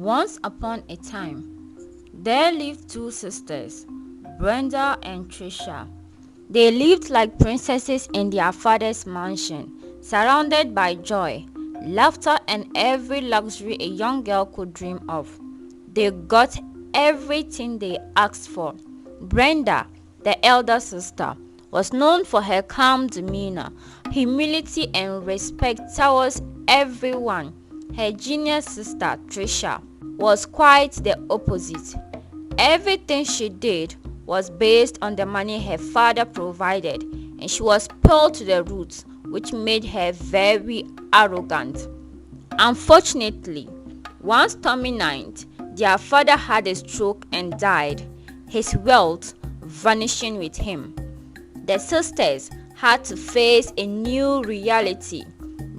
Once upon a time, there lived two sisters, Brenda and Tricia. They lived like princesses in their father's mansion, surrounded by joy, laughter, and every luxury a young girl could dream of. They got everything they asked for. Brenda, the elder sister, was known for her calm demeanor, humility, and respect towards everyone. Her junior sister, Trisha, was quite the opposite. Everything she did was based on the money her father provided, and she was spoiled to the roots, which made her very arrogant. Unfortunately, one stormy night, their father had a stroke and died, his wealth vanishing with him. The sisters had to face a new reality.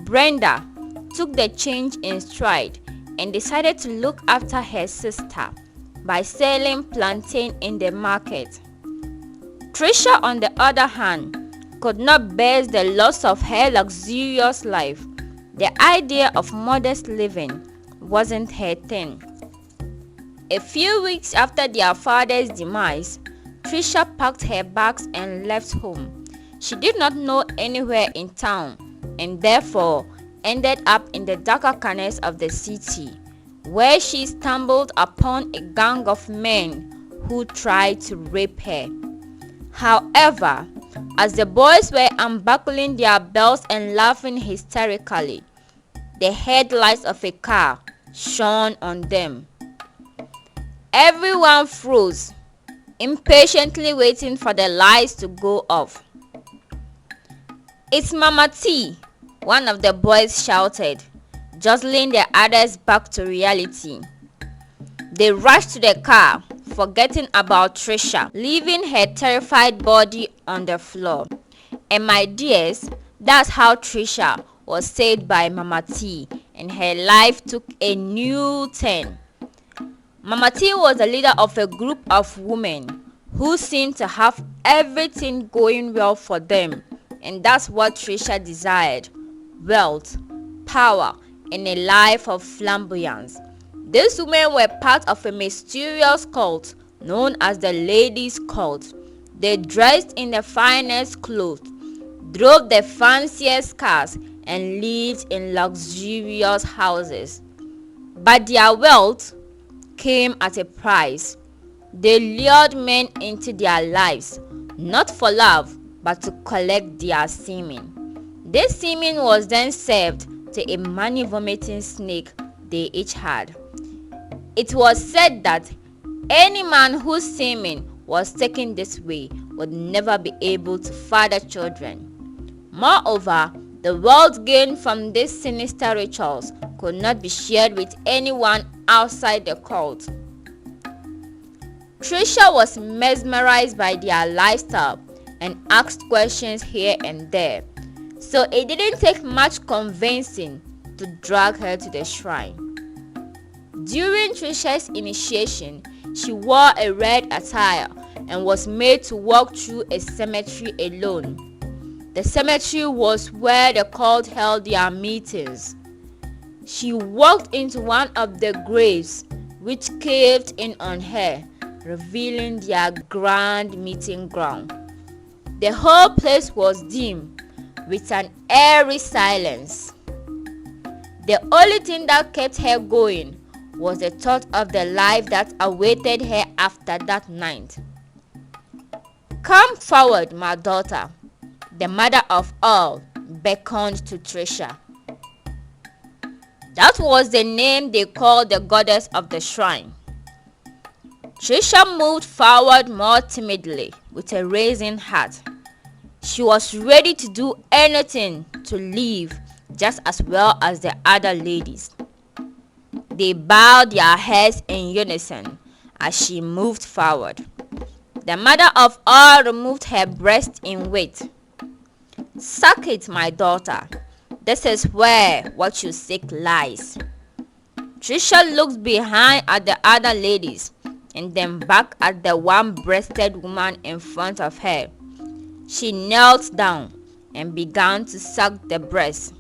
Brenda took the change in stride and decided to look after her sister by selling plantain in the market. Trisha, on the other hand, could not bear the loss of her luxurious life. The idea of modest living wasn't her thing. A few weeks after their father's demise, Trisha packed her bags and left home. She did not know anywhere in town and therefore ended up in the darker corners of the city, where she stumbled upon a gang of men who tried to rape her. However, as the boys were unbuckling their belts and laughing hysterically, the headlights of a car shone on them. Everyone froze, impatiently waiting for the lights to go off. "It's Mama T," one of the boys shouted, jostling the others back to reality. They rushed to the car, forgetting about Trisha, leaving her terrified body on the floor. And my dears, that's how Trisha was saved by Mama T, and her life took a new turn. Mama T was the leader of a group of women who seemed to have everything going well for them, and that's what Trisha desired: wealth, power, and a life of flamboyance. These women were part of a mysterious cult known as the Ladies' Cult. They dressed in the finest clothes, drove the fanciest cars, and lived in luxurious houses. But their wealth came at a price. They lured men into their lives, not for love, but to collect their semen. This semen was then served to a money-vomiting snake they each had. It was said that any man whose semen was taken this way would never be able to father children. Moreover, the wealth gained from these sinister rituals could not be shared with anyone outside the cult. Trisha was mesmerized by their lifestyle and asked questions here and there, so it didn't take much convincing to drag her to the shrine. During Trisha's initiation, she wore a red attire and was made to walk through a cemetery alone. The cemetery was where the cult held their meetings. She walked into one of the graves, which caved in on her, revealing their grand meeting ground. The whole place was dim, with an eerie silence. The only thing that kept her going was the thought of the life that awaited her after that night. "Come forward, my daughter," the mother of all beckoned to Trisha. That was the name they called the goddess of the shrine. Trisha moved forward more timidly with a raising heart. She was ready to do anything to live just as well as the other ladies. They bowed their heads in unison as she moved forward. The mother of all removed her breast in weight. "Suck it, my daughter. This is where what you seek lies." Trisha looked behind at the other ladies and then back at the one-breasted woman in front of her. She knelt down and began to suck the breast.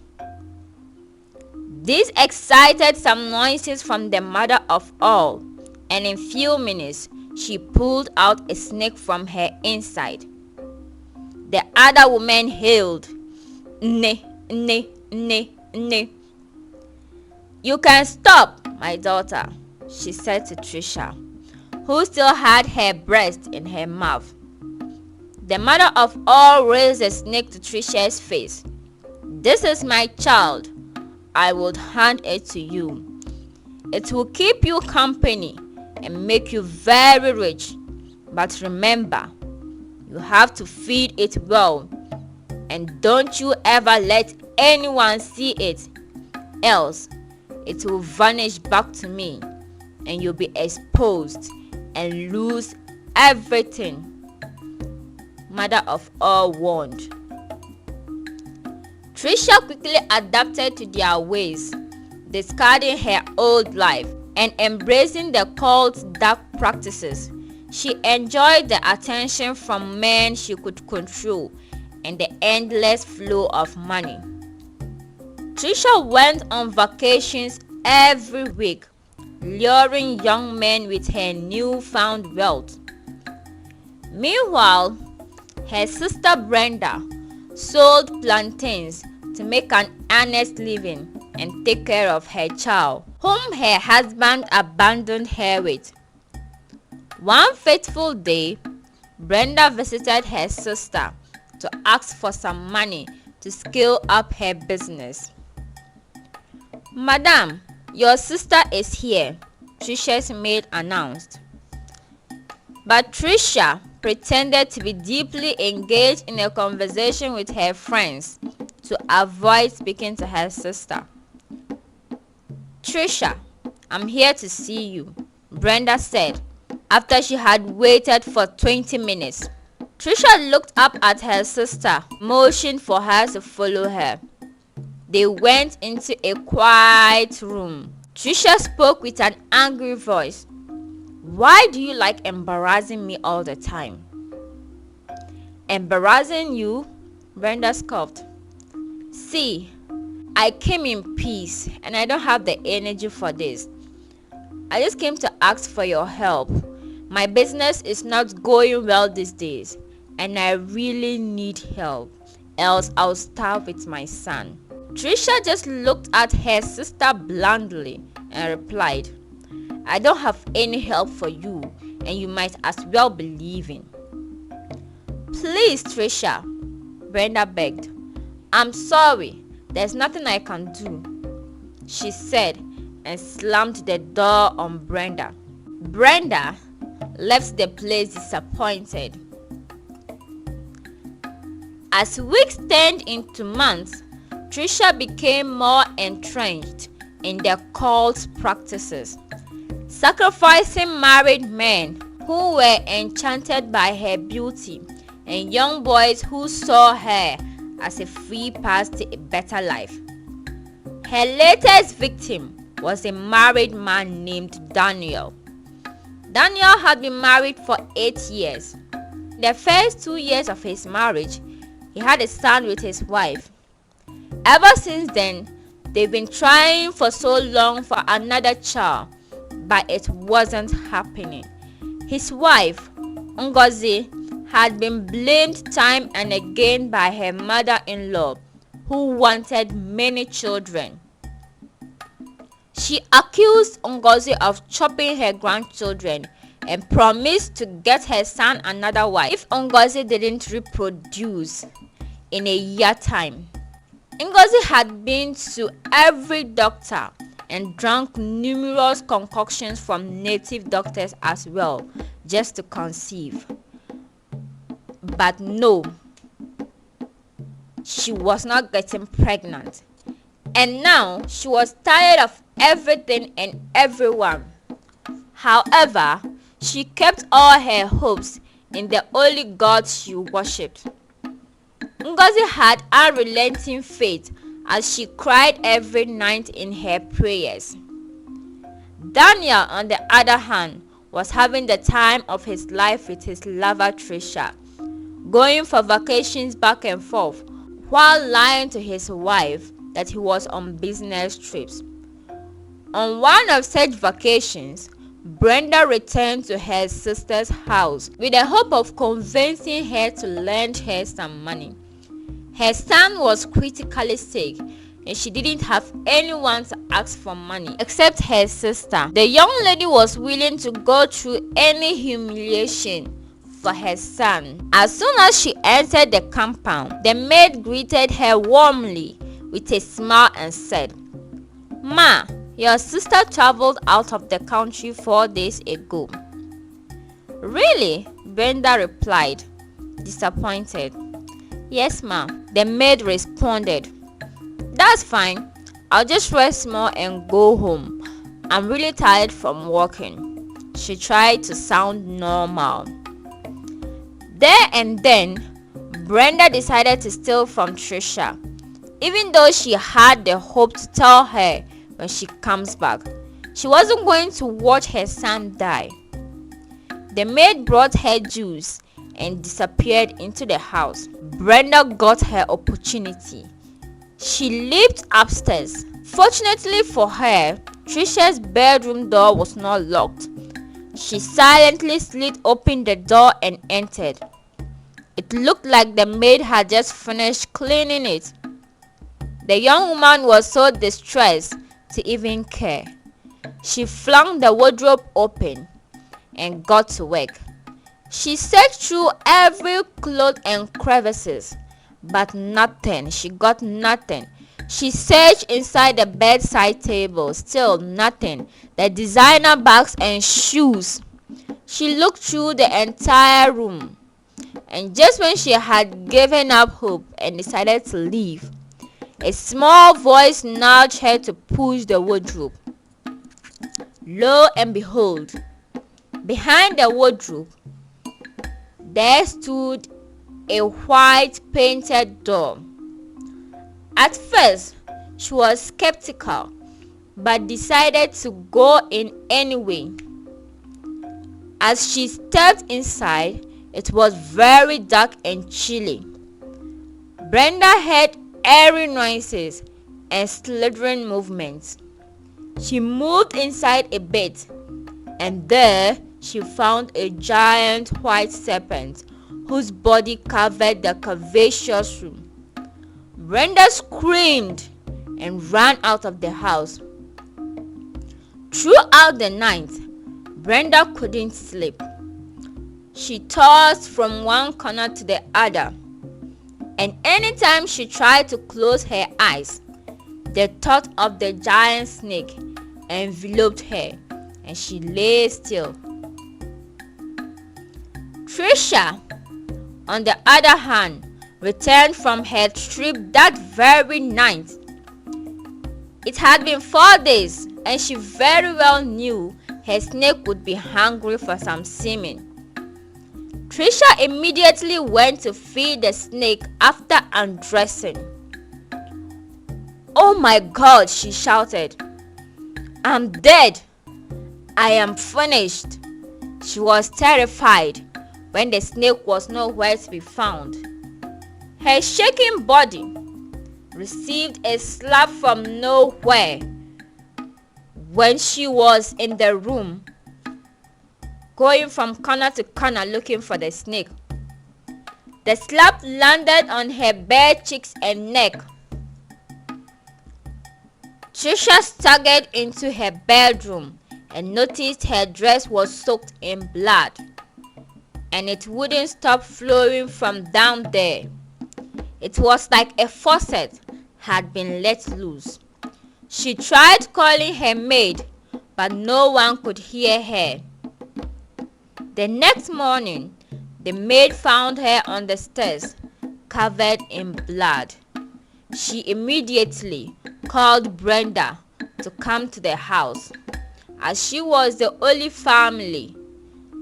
This excited some noises from the mother of all, and in few minutes she pulled out a snake from her inside. The other woman hailed, "Nay, nay, nay, nay." "You can stop, my daughter," she said to Trisha, who still had her breast in her mouth. The mother of all raised the snake to Trisha's face. "This is my child. I will hand it to you. It will keep you company and make you very rich. But remember, you have to feed it well, and don't you ever let anyone see it, else it will vanish back to me, and you'll be exposed and lose everything," mother of all warned. Trisha quickly adapted to their ways, discarding her old life and embracing the cult's dark practices. She enjoyed the attention from men she could control and the endless flow of money. Trisha went on vacations every week, luring young men with her newfound wealth. Meanwhile, her sister Brenda sold plantains to make an honest living and take care of her child, whom her husband abandoned her with. One fateful day, Brenda visited her sister to ask for some money to scale up her business. "Madam, your sister is here," Trisha's maid announced. But Trisha pretended to be deeply engaged in a conversation with her friends to avoid speaking to her sister. "Trisha, I'm here to see you," Brenda said after she had waited for 20 minutes. Trisha looked up at her sister, motioned for her to follow her. They went into a quiet room. Trisha spoke with an angry voice. "Why do you like embarrassing me all the time?" "Embarrassing you?" Brenda scoffed. "See, I came in peace and I don't have the energy for this. I just came to ask for your help. My business is not going well these days and I really need help, else I'll starve with my son." Trisha just looked at her sister blandly and replied, "I don't have any help for you and you might as well be leaving." "Please, Trisha," Brenda begged. "I'm sorry, there's nothing I can do," she said and slammed the door on Brenda. Brenda left the place disappointed. As weeks turned into months, Trisha became more entrenched in the cult's practices, sacrificing married men who were enchanted by her beauty and young boys who saw her as a free pass to a better life. Her latest victim was a married man named Daniel. Daniel had been married for 8 years. In the first 2 years of his marriage, he had a son with his wife. Ever since then, they've been trying for so long for another child, but it wasn't happening. His wife, Ngozi, had been blamed time and again by her mother-in-law, who wanted many children. She accused Ngozi of chopping her grandchildren and promised to get her son another wife if Ngozi didn't reproduce in a year time. Ngozi had been to every doctor and drank numerous concoctions from native doctors as well, just to conceive. But no, she was not getting pregnant. And now she was tired of everything and everyone. However, she kept all her hopes in the only God she worshipped. Ngozi had unrelenting faith as she cried every night in her prayers. Daniel, on the other hand, was having the time of his life with his lover Trisha, going for vacations back and forth while lying to his wife that he was on business trips. On one of such vacations, Brenda returned to her sister's house with the hope of convincing her to lend her some money. Her son was critically sick and she didn't have anyone to ask for money except her sister. The young lady was willing to go through any humiliation for her son. As soon as she entered the compound, the maid greeted her warmly with a smile and said, "Ma, your sister traveled out of the country 4 days ago." "Really?" Brenda replied, disappointed. "Yes, ma," the maid responded. "That's fine. I'll just rest more and go home. I'm really tired from walking." She tried to sound normal. There and then, Brenda decided to steal from Trisha, even though she had the hope to tell her when she comes back. She wasn't going to watch her son die. The maid brought her juice and disappeared into the house. Brenda got her opportunity. She leaped upstairs. Fortunately for her, Trisha's bedroom door was not locked. She silently slid open the door and entered. It looked like the maid had just finished cleaning it. The young woman was so distressed to even care. She flung the wardrobe open and got to work. She searched through every cloth and crevices, but nothing. She got nothing. She searched inside the bedside table, still nothing. The designer bags and shoes. She looked through the entire room, and just when she had given up hope and decided to leave, a small voice nudged her to push the wardrobe. Lo and behold, behind the wardrobe, there stood a white painted door. At first, she was skeptical, but decided to go in anyway. As she stepped inside, it was very dark and chilly. Brenda heard eerie noises and slithering movements. She moved inside a bit, and there she found a giant white serpent whose body covered the curvaceous room. Brenda screamed and ran out of the house. Throughout the night, Brenda couldn't sleep. She tossed from one corner to the other, and anytime she tried to close her eyes, the thought of the giant snake enveloped her, and she lay still. Trisha, on the other hand, returned from her trip that very night. It had been 4 days, and she very well knew her snake would be hungry for some semen. Trisha immediately went to feed the snake after undressing. "Oh my God," she shouted. "I'm dead. I am finished." She was terrified when the snake was nowhere to be found. Her shaking body received a slap from nowhere when she was in the room, going from corner to corner looking for the snake. The slap landed on her bare cheeks and neck. Trisha staggered into her bedroom and noticed her dress was soaked in blood, and it wouldn't stop flowing from down there. It was like a faucet had been let loose. She tried calling her maid, but no one could hear her. The next morning, the maid found her on the stairs, covered in blood. She immediately called Brenda to come to the house, as she was the only family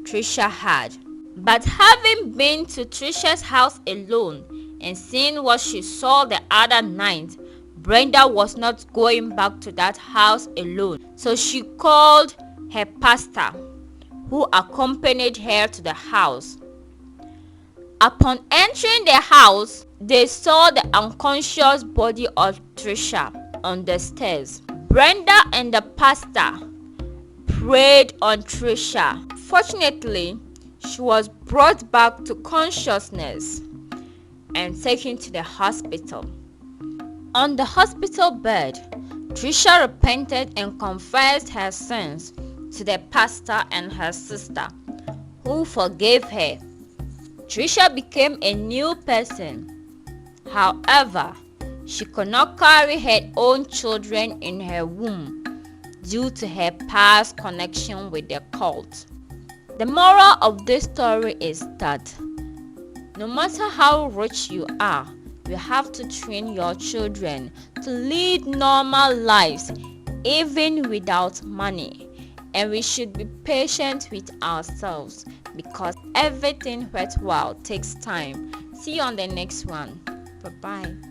Trisha had. But having been to Trisha's house alone and seeing what she saw the other night, Brenda was not going back to that house alone. So she called her pastor, who accompanied her to the house. Upon entering the house, they saw the unconscious body of Trisha on the stairs. Brenda and the pastor prayed on Trisha. Fortunately, she was brought back to consciousness and taken to the hospital. On the hospital bed, Trisha repented and confessed her sins to the pastor and her sister, who forgave her. Trisha became a new person. However, she could not carry her own children in her womb due to her past connection with the cult. The moral of this story is that no matter how rich you are, you have to train your children to lead normal lives even without money. And we should be patient with ourselves because everything worthwhile takes time. See you on the next one. Bye-bye.